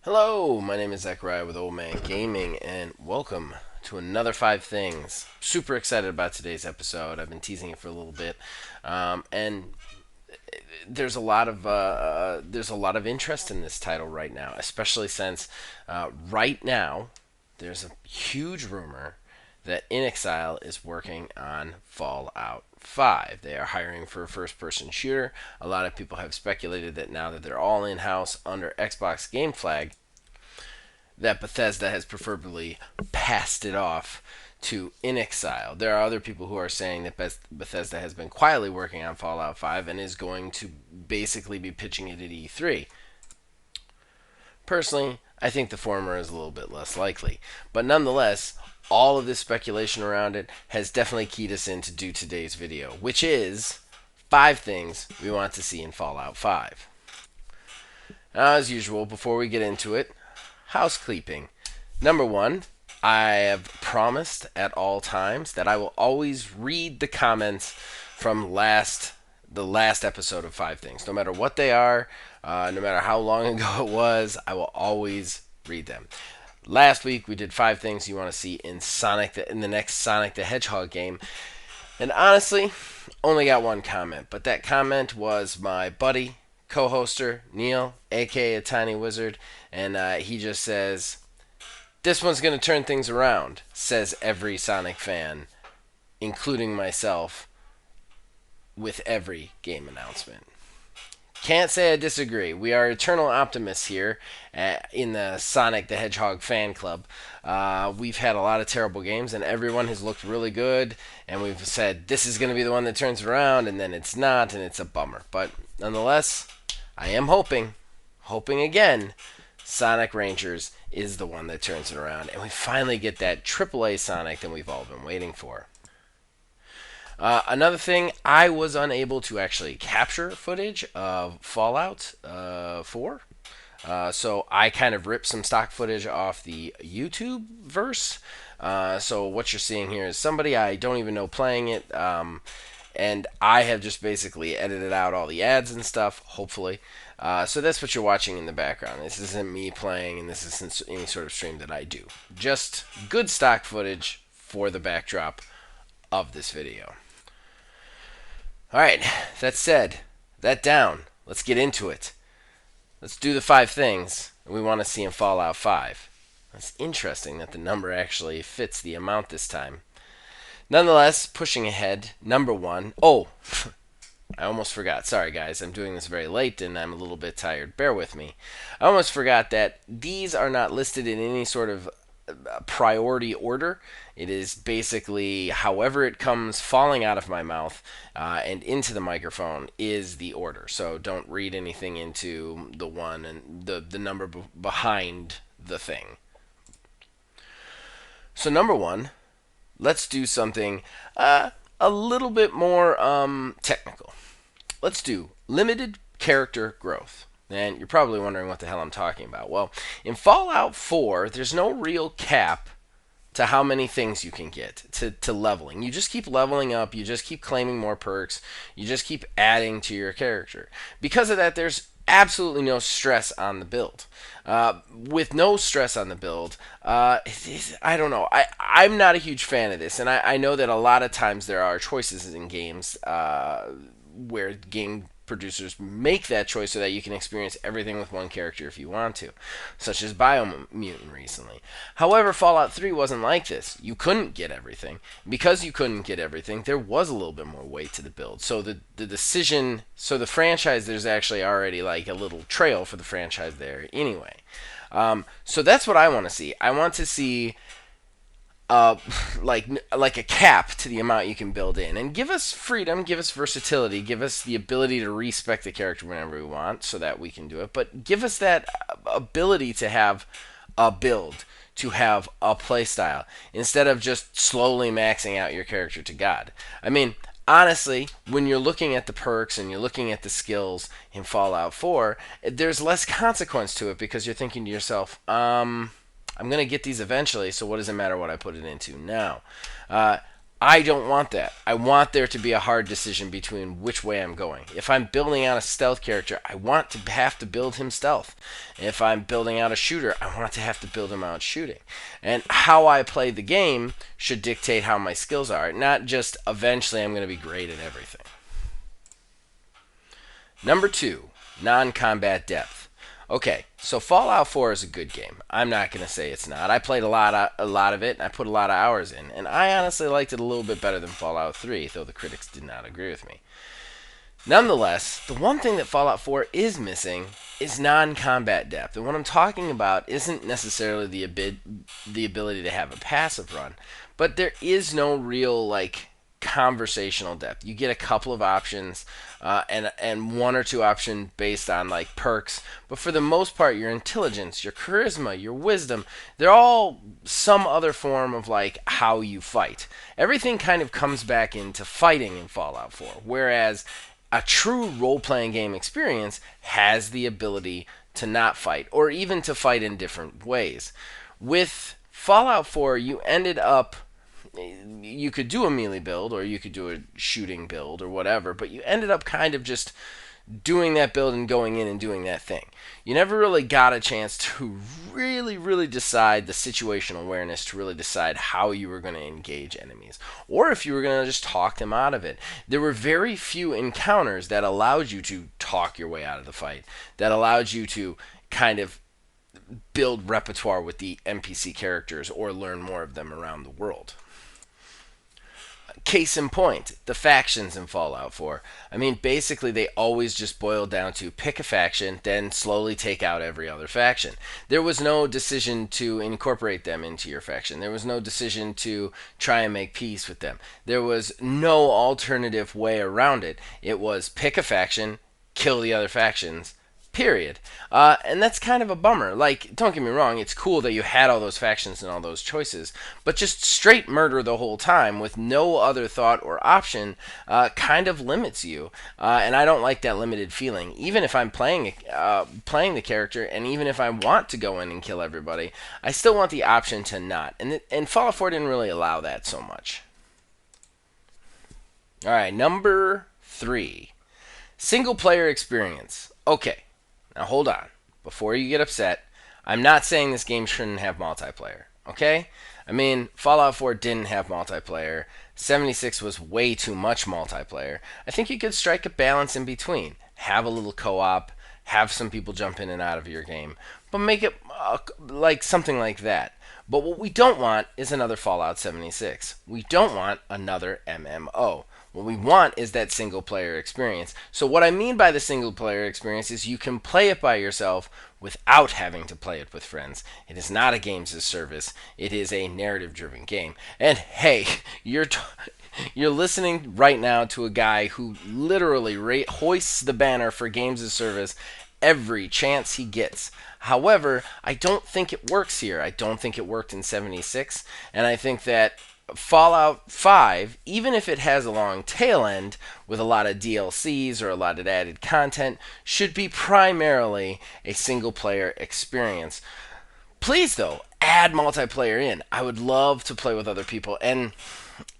Hello, my name is Zachariah with Old Man Gaming, and welcome to another 5 Things. Super excited about today's episode. I've been teasing it for a little bit, and there's a lot of interest in this title right now, especially since right now there's a huge rumor that InXile is working on Fallout 5. They are hiring for a first person shooter. A lot of people have speculated that now that they're all in house under Xbox Game Flag, that Bethesda has preferably passed it off to InXile. There are other people who are saying that Bethesda has been quietly working on Fallout 5 and is going to basically be pitching it at E3. Personally, I think the former is a little bit less likely. But nonetheless, all of this speculation around it has definitely keyed us in to do today's video, which is 5 things we want to see in Fallout 5. Now, as usual, before we get into it, housekeeping. Number one, I have promised at all times that I will always read the comments from the last episode of 5 Things. No matter what they are, no matter how long ago it was, I will always read them. Last week we did 5 things you want to see in in the next Sonic the Hedgehog game. And honestly, only got one comment, but that comment was my buddy, co-hoster Neil, aka a Tiny Wizard, and he just says, "This one's gonna turn things around," says every Sonic fan, including myself, with every game announcement. Can't say I disagree. We are eternal optimists here in the Sonic the Hedgehog fan club. We've had a lot of terrible games, and everyone has looked really good, and we've said this is going to be the one that turns it around, and then it's not, and it's a bummer. But nonetheless, I am hoping again, Sonic Rangers is the one that turns it around, and we finally get that AAA Sonic that we've all been waiting for. Another thing, I was unable to actually capture footage of Fallout 4. So I kind of ripped some stock footage off the YouTube verse. So what you're seeing here is somebody I don't even know playing it. And I have just basically edited out all the ads and stuff, hopefully. So that's what you're watching in the background. This isn't me playing, and this isn't any sort of stream that I do. Just good stock footage for the backdrop of this video. Alright, that said, that down, let's get into it. Let's do the 5 things we want to see in Fallout 5. It's interesting that the number actually fits the amount this time. Nonetheless, pushing ahead, number one. Oh, I almost forgot. Sorry, guys. I'm doing this very late and I'm a little bit tired. Bear with me. I almost forgot that these are not listed in any sort of priority order. It is basically however it comes falling out of my mouth and into the microphone is the order. So don't read anything into the one and the number behind the thing. So number one, let's do something a little bit more technical. Let's do limited character growth. And you're probably wondering what the hell I'm talking about. Well, in Fallout 4, there's no real cap to how many things you can get to leveling. You just keep leveling up, you just keep claiming more perks, you just keep adding to your character. Because of that, there's absolutely no stress on the build. With no stress on the build, I don't know. I'm not a huge fan of this, and I know that a lot of times there are choices in games where game producers make that choice so that you can experience everything with one character if you want to, such as Biomutant recently. However, Fallout 3 wasn't like this. You couldn't get everything. Because you couldn't get everything, there was a little bit more weight to the build. So the franchise, there's actually already like a little trail for the franchise there anyway. So that's what I want to see. I want to see like a cap to the amount you can build in, and give us freedom, give us versatility, give us the ability to respec the character whenever we want, so that we can do it. But give us that ability to have a build, to have a playstyle, instead of just slowly maxing out your character to God. I mean, honestly, when you're looking at the perks and you're looking at the skills in Fallout 4, there's less consequence to it because you're thinking to yourself, I'm going to get these eventually, so what does it matter what I put it into now? I don't want that. I want there to be a hard decision between which way I'm going. If I'm building out a stealth character, I want to have to build him stealth. If I'm building out a shooter, I want to have to build him out shooting. And how I play the game should dictate how my skills are, not just eventually I'm going to be great at everything. Number 2, non-combat depth. Okay, so Fallout 4 is a good game. I'm not going to say it's not. I played a lot of it, and I put a lot of hours in, and I honestly liked it a little bit better than Fallout 3, though the critics did not agree with me. Nonetheless, the one thing that Fallout 4 is missing is non-combat depth. And what I'm talking about isn't necessarily the ability to have a passive run, but there is no real conversational depth. You get a couple of options, and one or two options based on perks, but for the most part, your intelligence, your charisma, your wisdom, they're all some other form of how you fight. Everything kind of comes back into fighting in Fallout 4, whereas a true role-playing game experience has the ability to not fight, or even to fight in different ways. With Fallout 4, you could do a melee build, or you could do a shooting build, or whatever, but you ended up kind of just doing that build and going in and doing that thing. You never really got a chance to really decide the situational awareness to really decide how you were going to engage enemies, or if you were going to just talk them out of it. There were very few encounters that allowed you to talk your way out of the fight, that allowed you to kind of build repertoire with the NPC characters or learn more of them around the world. Case in point, the factions in Fallout 4. I mean, basically, they always just boiled down to pick a faction, then slowly take out every other faction. There was no decision to incorporate them into your faction. There was no decision to try and make peace with them. There was no alternative way around it. It was pick a faction, kill the other factions, period. And that's kind of a bummer. Don't get me wrong, it's cool that you had all those factions and all those choices, but just straight murder the whole time with no other thought or option kind of limits you. And I don't like that limited feeling. Even if I'm playing the character, and even if I want to go in and kill everybody, I still want the option to not. And Fallout 4 didn't really allow that so much. Alright, number 3. Single player experience. Okay. Now hold on. Before you get upset, I'm not saying this game shouldn't have multiplayer, okay? I mean, Fallout 4 didn't have multiplayer. 76 was way too much multiplayer. I think you could strike a balance in between. Have a little co-op, have some people jump in and out of your game, but make it something like that. But what we don't want is another Fallout 76. We don't want another MMO. What we want is that single player experience. So what I mean by the single player experience is you can play it by yourself without having to play it with friends. It is not a games as service. It is a narrative driven game. And hey, you're listening right now to a guy who literally hoists the banner for games as service every chance he gets. However, I don't think it works here. I don't think it worked in 76, and I think that Fallout 5, even if it has a long tail end with a lot of DLCs or a lot of added content, should be primarily a single player experience. Please, though, add multiplayer in. I would love to play with other people, and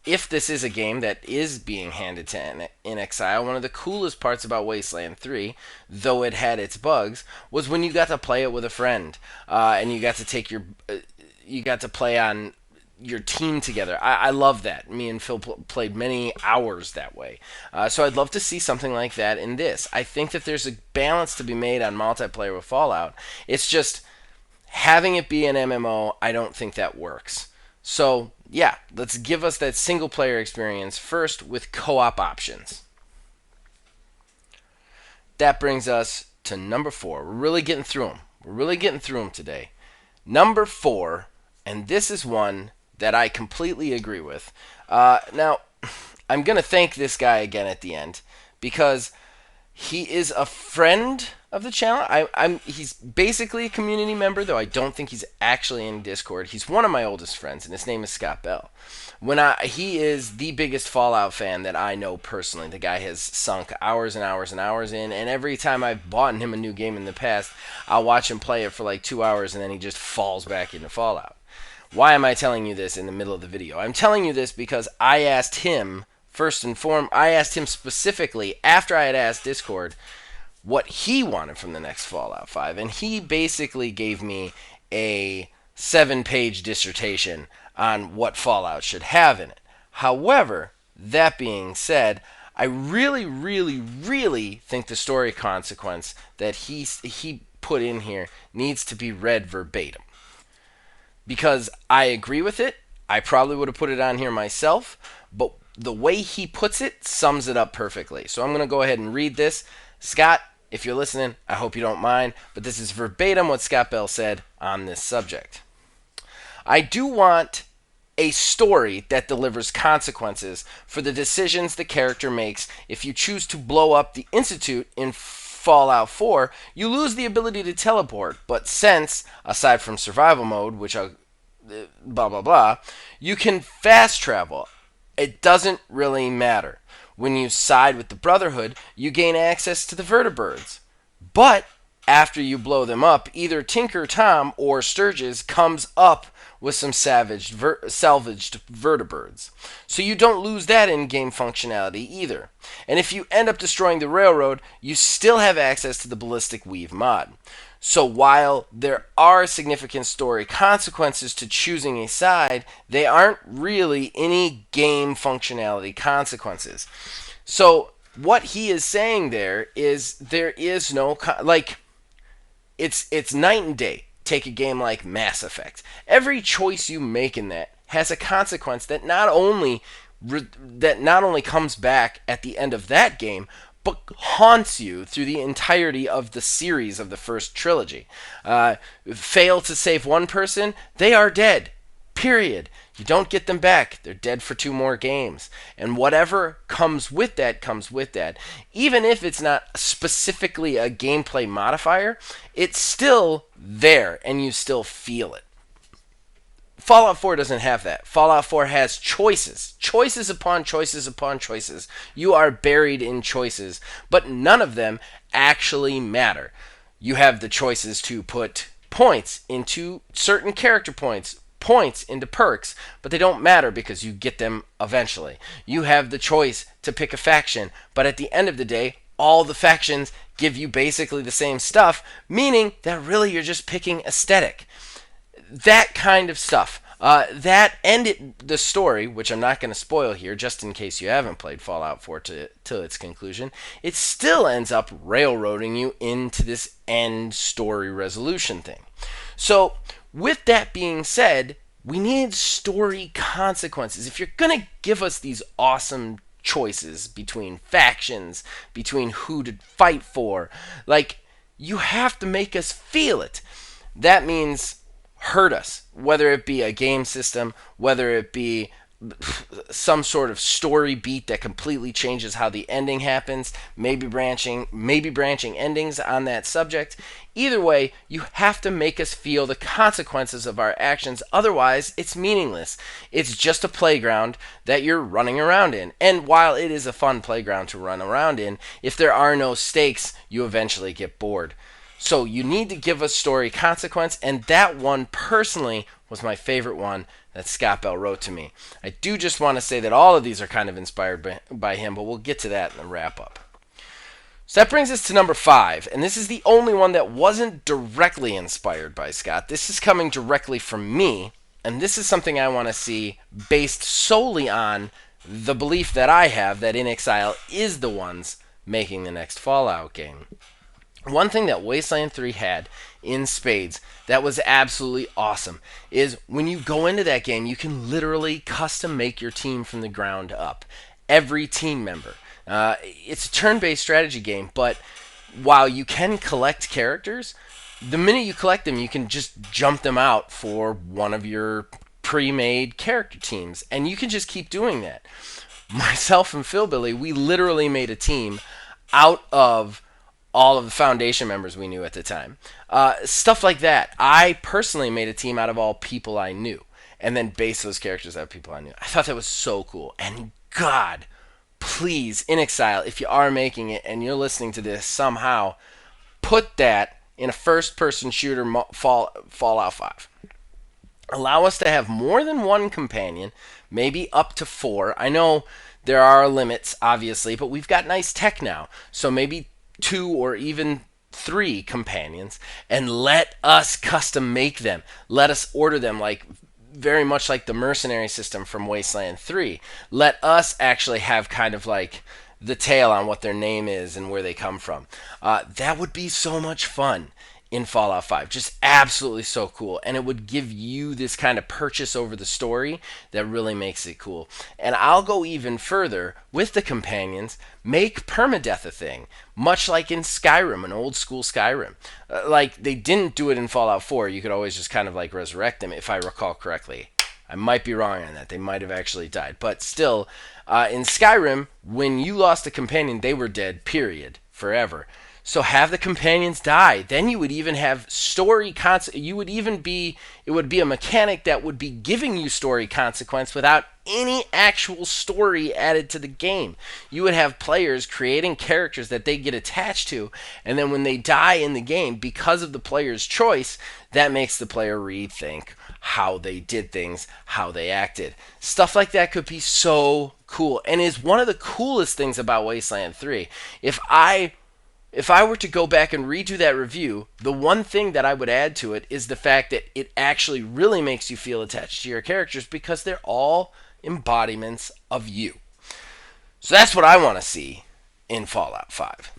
if this is a game that is being handed to in exile, one of the coolest parts about Wasteland 3, though it had its bugs, was when you got to play it with a friend, and you got to play on your team together. I love that. Me and Phil played many hours that way. So I'd love to see something like that in this. I think that there's a balance to be made on multiplayer with Fallout. It's just having it be an MMO, I don't think that works. So yeah, let's give us that single player experience first with co-op options. That brings us to number 4. We're really getting through them today. Number 4, and this is one that I completely agree with. Now, I'm going to thank this guy again at the end, because he is a friend of the channel. He's basically a community member, though I don't think he's actually in Discord. He's one of my oldest friends, and his name is Scott Bell. He is the biggest Fallout fan that I know personally. The guy has sunk hours and hours and hours in, and every time I've bought him a new game in the past, I'll watch him play it for 2 hours, and then he just falls back into Fallout. Why am I telling you this in the middle of the video? I'm telling you this because I asked him, I asked him specifically after I had asked Discord what he wanted from the next Fallout 5, and he basically gave me a 7-page dissertation on what Fallout should have in it. However, that being said, I really, really, really think the story consequence that he put in here needs to be read verbatim. Because I agree with it. I probably would have put it on here myself, but the way he puts it sums it up perfectly. So I'm going to go ahead and read this. Scott, if you're listening, I hope you don't mind, but this is verbatim what Scott Bell said on this subject. I do want a story that delivers consequences for the decisions the character makes. If you choose to blow up the Institute in Fallout 4, you lose the ability to teleport, but since, aside from survival mode, which I'll blah blah blah, you can fast travel. It doesn't really matter. When you side with the Brotherhood, you gain access to the vertibirds. But after you blow them up, either Tinker Tom or Sturgis comes up with some salvaged vertibirds. So you don't lose that in-game functionality either. And if you end up destroying the railroad, you still have access to the Ballistic Weave mod. So while there are significant story consequences to choosing a side, they aren't really any game functionality consequences. So what he is saying there is no it's night and day. Take a game like Mass Effect. Every choice you make in that has a consequence that not only comes back at the end of that game, but haunts you through the entirety of the series of the first trilogy. Fail to save one person, they are dead. Period. You don't get them back. They're dead for 2 more games. And whatever comes with that, comes with that. Even if it's not specifically a gameplay modifier, it's still there and you still feel it. Fallout 4 doesn't have that. Fallout 4 has choices. Choices upon choices upon choices. You are buried in choices, but none of them actually matter. You have the choices to put points into certain character points into perks, but they don't matter because you get them eventually. You have the choice to pick a faction, but at the end of the day, all the factions give you basically the same stuff, meaning that really you're just picking aesthetic. That kind of stuff. That ended the story, which I'm not going to spoil here, just in case you haven't played Fallout 4 till its conclusion. It still ends up railroading you into this end story resolution thing. So, with that being said, we need story consequences. If you're going to give us these awesome choices between factions, between who to fight for, you have to make us feel it. That means hurt us, whether it be a game system, whether it be some sort of story beat that completely changes how the ending happens, maybe branching endings on that subject. Either way, you have to make us feel the consequences of our actions. Otherwise, it's meaningless. It's just a playground that you're running around in. And while it is a fun playground to run around in, if there are no stakes, you eventually get bored. So you need to give us story consequence, and that one personally was my favorite one that Scott Bell wrote to me. I do just want to say that all of these are kind of inspired by him, but we'll get to that in the wrap-up. So that brings us to number 5, and this is the only one that wasn't directly inspired by Scott. This is coming directly from me, and this is something I want to see based solely on the belief that I have that In Exile is the ones making the next Fallout game. One thing that Wasteland 3 had in spades that was absolutely awesome is when you go into that game, you can literally custom make your team from the ground up. Every team member. It's a turn-based strategy game, but while you can collect characters, the minute you collect them, you can just jump them out for one of your pre-made character teams, and you can just keep doing that. Myself and Philbilly, we literally made a team out of all of the Foundation members we knew at the time. Stuff like that. I personally made a team out of all people I knew, and then based those characters out of people I knew. I thought that was so cool. And God, please, In Exile, if you are making it and you're listening to this somehow, put that in a first-person shooter Fallout 5. Allow us to have more than one companion, maybe up to 4. I know there are limits, obviously, but we've got nice tech now. So maybe 2 or even 3 companions, and let us custom make them. Let us order them like very much like the mercenary system from Wasteland 3. Let us actually have kind of like the tail on what their name is and where they come from. That would be so much fun in Fallout 5. Just absolutely so cool. And it would give you this kind of purchase over the story that really makes it cool. And I'll go even further with the companions. Make permadeath a thing, much like in Skyrim, an old school Skyrim. Like, they didn't do it in Fallout 4. You could always just kind of like resurrect them, if I recall correctly. I might be wrong on that. They might have actually died. But still, in Skyrim, when you lost a companion, they were dead, period, forever. So have the companions die. Then you would even have story you would even be it would be a mechanic that would be giving you story consequence without any actual story added to the game. You would have players creating characters that they get attached to, and then when they die in the game because of the player's choice, that makes the player rethink how they did things, how they acted. Stuff like that could be so cool and is one of the coolest things about Wasteland 3. If I were to go back and redo that review, the one thing that I would add to it is the fact that it actually really makes you feel attached to your characters because they're all embodiments of you. So that's what I want to see in Fallout 5.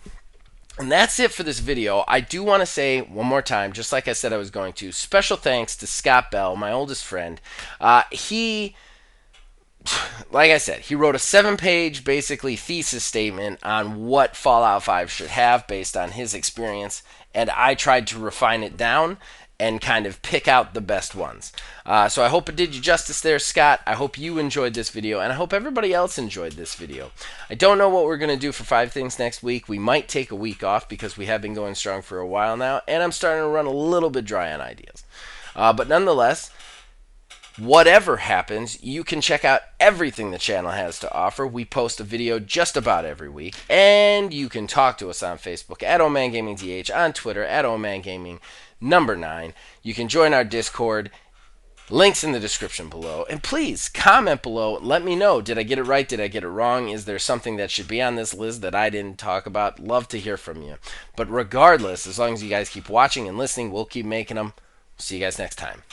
And that's it for this video. I do want to say one more time, just like I said I was going to, special thanks to Scott Bell, my oldest friend. Like I said, he wrote a 7-page, basically, thesis statement on what Fallout 5 should have based on his experience, and I tried to refine it down and kind of pick out the best ones. So I hope it did you justice there, Scott. I hope you enjoyed this video, and I hope everybody else enjoyed this video. I don't know what we're going to do for 5 things next week. We might take a week off because we have been going strong for a while now, and I'm starting to run a little bit dry on ideas. But nonetheless, whatever happens, you can check out everything the channel has to offer. We post a video just about every week, and you can talk to us on Facebook at OldManGamingDH, on Twitter at OldManGaming9. You can join our Discord. Links in the description below. And please, comment below. Let me know. Did I get it right? Did I get it wrong? Is there something that should be on this list that I didn't talk about? Love to hear from you. But regardless, as long as you guys keep watching and listening, we'll keep making them. See you guys next time.